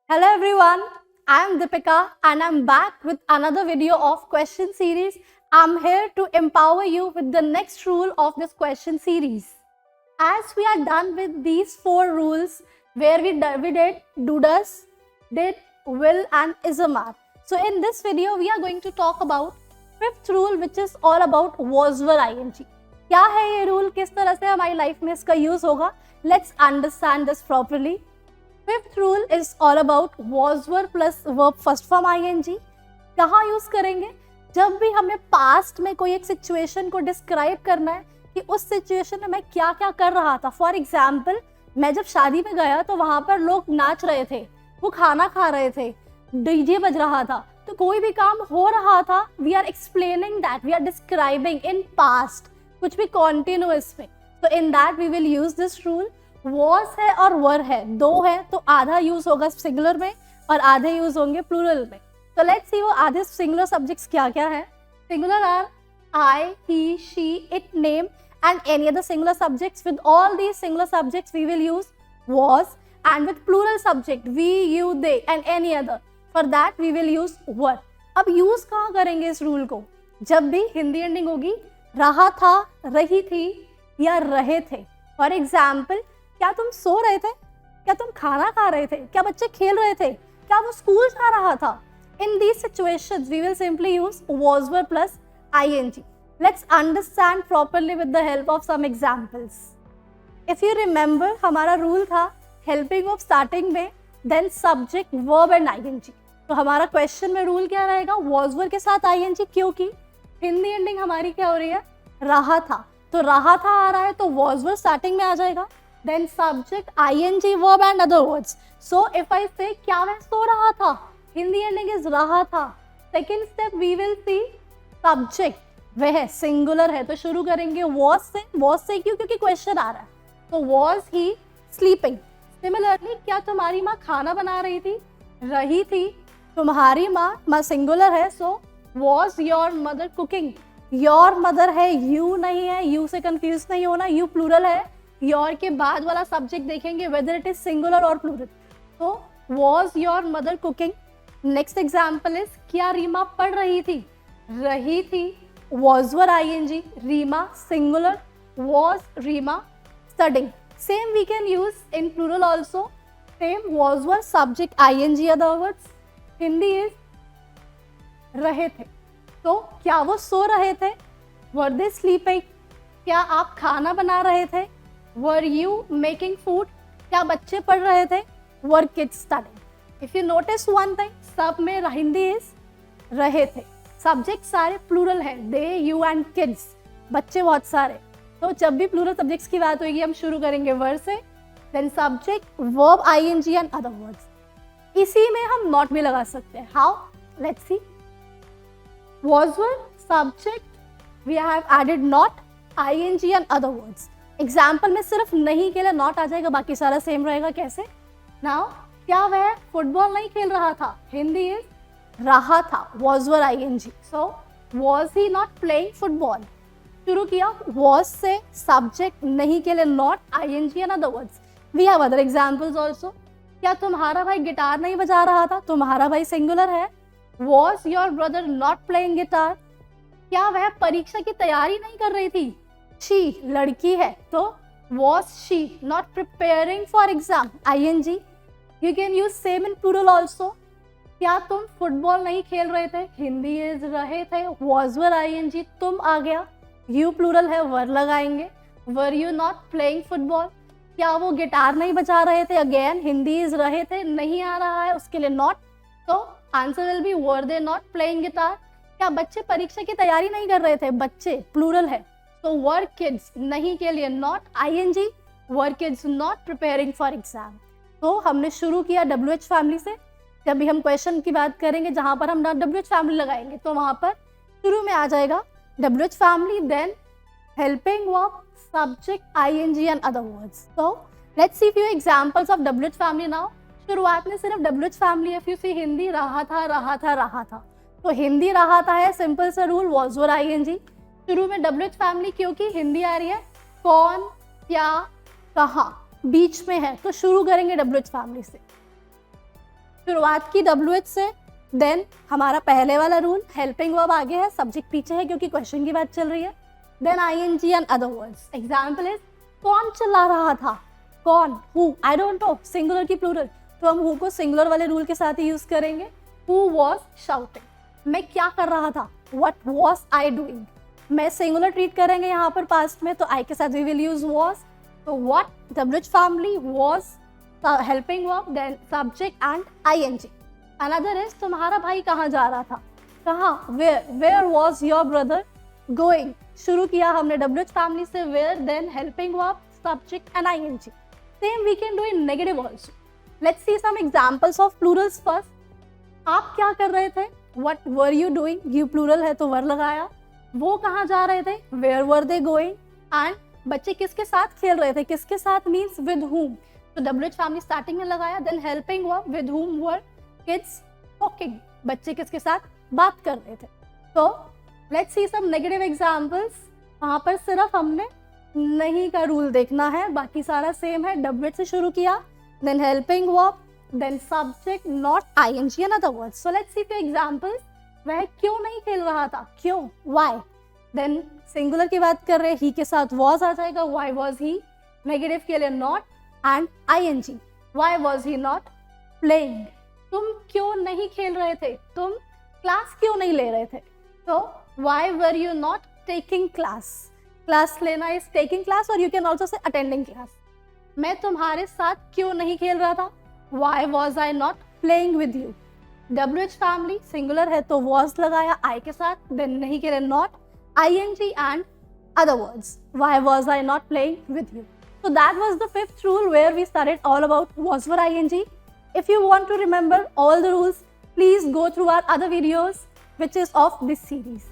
Hello everyone, I am Deepika and I'm back with another video of question series. I'm here to empower you with the next rule of this question series. As we are done with these 4 rules where we did do, does, did, will and is a map. So in this video we are going to talk about 5th rule which is all about was were ing. क्या है ये rule, किस तरह से हमारी life में इसका use होगा? Let's understand this properly. 5th rule is all about was were plus verb first form ing. कहाँ यूज करेंगे? जब भी हमें पास्ट में कोई एक सिचुएशन को डिस्क्राइब करना है कि उस सिचुएशन में मैं क्या क्या कर रहा था. फॉर एग्जाम्पल, मैं जब शादी में गया तो वहां पर लोग नाच रहे थे, वो खाना खा रहे थे, डीजे बज रहा था, तो कोई भी काम हो रहा था. We are explaining that, we are describing in past, कुछ भी कॉन्टिन्यूअस में. तो in that we will use this rule. Was है और वर है, दो है तो आधा यूज होगा सिंगुलर में और आधे यूज होंगे प्लूरल में. तो लेट्स सी वो आधे सिंगुलर सब्जेक्ट्स क्या क्या है. Singular are I, he, she, it, name and any other singular subjects. With all these singular subjects we will use was, and with plural subject we, you, they and any other, for that we will use were. अब use कहाँ करेंगे इस rule को? जब भी Hindi ending होगी रहा था, रही थी या रहे थे. फॉर एग्जाम्पल, क्या तुम सो रहे थे? क्या तुम खाना खा रहे थे? क्या बच्चे खेल रहे थे? क्या वो स्कूल जा रहा था? In these situations we will simply use was were plus ing. Let's understand properly with the help of some examples. If you remember, हमारा रूल था helping of starting में then subject, verb and ing. तो हमारा question में rule क्या रहेगा? was were के साथ ing, क्योंकि हिंदी एंडिंग हमारी क्या हो रही है? रहा था. तो रहा था आ रहा है तो was were स्टार्टिंग में आ जाएगा. Then subject, ing, verb and other words. So if I say क्या मैं सो रहा था, हिंदी एंडिंग इज रहा था. Second step we will see subject, वह सिंगुलर है तो शुरू करेंगे was से. was से क्यों? क्योंकि क्वेश्चन आ रहा है. तो was he sleeping. सिमिलरली, क्या तुम्हारी माँ खाना बना रही थी? रही थी. तुम्हारी माँ सिंगुलर है, सो was your mother cooking. your mother है, you नहीं है, you से कंफ्यूज नहीं होना, you प्लूरल है. your के बाद वाला सब्जेक्ट देखेंगे whether it is singular और प्लूरल. तो was your mother cooking. Next example is, क्या रीमा पढ़ रही थी? रही थी. was were ing, Reema singular, was Reema studying. Same we can use in plural also. Same was were subject ing other words. Hindi is रहे थे. तो क्या वो सो रहे थे? were they sleeping. क्या आप खाना बना रहे थे? were you making food. क्या बच्चे पढ़ रहे थे? were kids studying. If you notice one thing, सब में हिंदी इज रहे थे. सब्जेक्ट सारे प्लूरल है, दे, यू एंड किड्स, बच्चे बहुत सारे. तो जब भी प्लूरल सब्जेक्ट्स की बात होगी हम शुरू करेंगे वर से, then subject, verb, ing and other words. इसी में हम नॉट भी लगा सकते हैं. How? Let's see. was were subject, we have added not, ing and other words. Example में सिर्फ नहीं के लिए नॉट आ जाएगा, बाकी सारा सेम रहेगा. कैसे? नाउ, क्या वह फुटबॉल नहीं खेल रहा था? हिंदी इज रहा था, was were ing. So was he not playing football. शुरू किया was से, सब्जेक्ट नहीं के लिए not, ing and other words. We have other examples also. क्या तुम्हारा भाई गिटार नहीं बजा रहा था? तुम्हारा भाई सिंगुलर है. was your brother not playing guitar. क्या वह परीक्षा की तैयारी नहीं कर रही थी? she लड़की है तो was she not preparing for exam, ing. You can use same in plural also. क्या तुम फुटबॉल नहीं खेल रहे थे? हिंदी इज रहे थे, was were ing, तुम आ गया, you प्लूरल है, वर लगाएंगे. were you not playing football. क्या वो गिटार नहीं बजा रहे थे? अगेन हिंदी इज रहे थे, नहीं आ रहा है उसके लिए नॉट, तो answer will be were they not playing guitar. क्या बच्चे परीक्षा की तैयारी नहीं कर रहे थे? बच्चे प्लूरल है, तो were kids नहीं के लिए not, ing, were kids not preparing for exam. तो हमने शुरू किया WH फैमिली से. जब भी हम क्वेश्चन की बात करेंगे जहां पर हम WH फैमिली लगाएंगे तो वहां पर शुरू में आ जाएगा WH family, then helping verb, subject, ing and other words. So let's see few examples of WH family now. शुरुआत में सिर्फ WH family. If you see Hindi, रहा था, रहा था, रहा था, तो हिंदी रहा था है, सिंपल सा रूल, was were ing. शुरू में WH फैमिली क्योंकि हिंदी आ रही है, कौन, क्या, कहाँ, बीच में है तो शुरू करेंगे WH फैमिली से. शुरुआत की WH से, देन हमारा पहले वाला रूल हेल्पिंग वर्ब आगे है, सब्जेक्ट पीछे है क्योंकि क्वेश्चन की बात चल रही है, then ING and other words. Example is कौन चला रहा था, कौन, who, I don't know, singular की प्लूरल, तो हम हु को सिंगुलर वाले रूल के साथ ही यूज करेंगे। हु वॉज शाउटिंग, मैं क्या कर रहा था, व्हाट वॉज आई डूइंग, मैं सिंगुलर ट्रीट करेंगे यहाँ पर पास्ट में, तो आई के साथ वी विल यूज वॉज, तो what WH family was helping verb, then subject and ING। Another is तुम्हारा भाई कहाँ जा रहा था, कहाँ, where was your brother going, शुरू किया हमने WH फैमिली से, where, then helping verb, subject and ING। Same we can do in negative also. Let's see some examples of plurals first. आप क्या कर रहे थे, what were you doing, you plural है तो वर लगाया। वो कहाँ जा रहे थे, where were they going. And बच्चे किसके साथ खेल रहे थे, किसके साथ मीन्स विद whom, तो WH फैमिली स्टार्टिंग में लगाया, then helping verb, with whom were kids talking, बच्चे किसके साथ बात कर रहे थे। तो let's see some negative examples. वहाँ पर सिर्फ हमने नहीं का रूल देखना है, बाकी सारा सेम है। WH से शुरू किया, then helping verb, then subject, not ING and other words. So let's see for examples. वह क्यों नहीं खेल रहा था, क्यों, व्हाई, देन सिंगुलर की बात कर रहे हैं, ही के साथ वॉज आ जाएगा, व्हाई वॉज ही, नेगेटिव के लिए not and ING, why was he not playing, तुम क्यों नहीं खेल रहे थे, तुम क्लास क्यों नहीं ले रहे थे, तो why were you not taking class, class लेना इज टेकिंग क्लास, और you can also say attending class. मैं तुम्हारे साथ क्यों नहीं खेल रहा था, why was I not playing with you. WH family singular है तो वॉज लगाया आई के साथ, देन नहीं के लिए not, ING and other words, why was I not playing with you. So that was the fifth rule where we studied all about was for ING. If you want to remember all the rules, please go through our other videos which is of this series.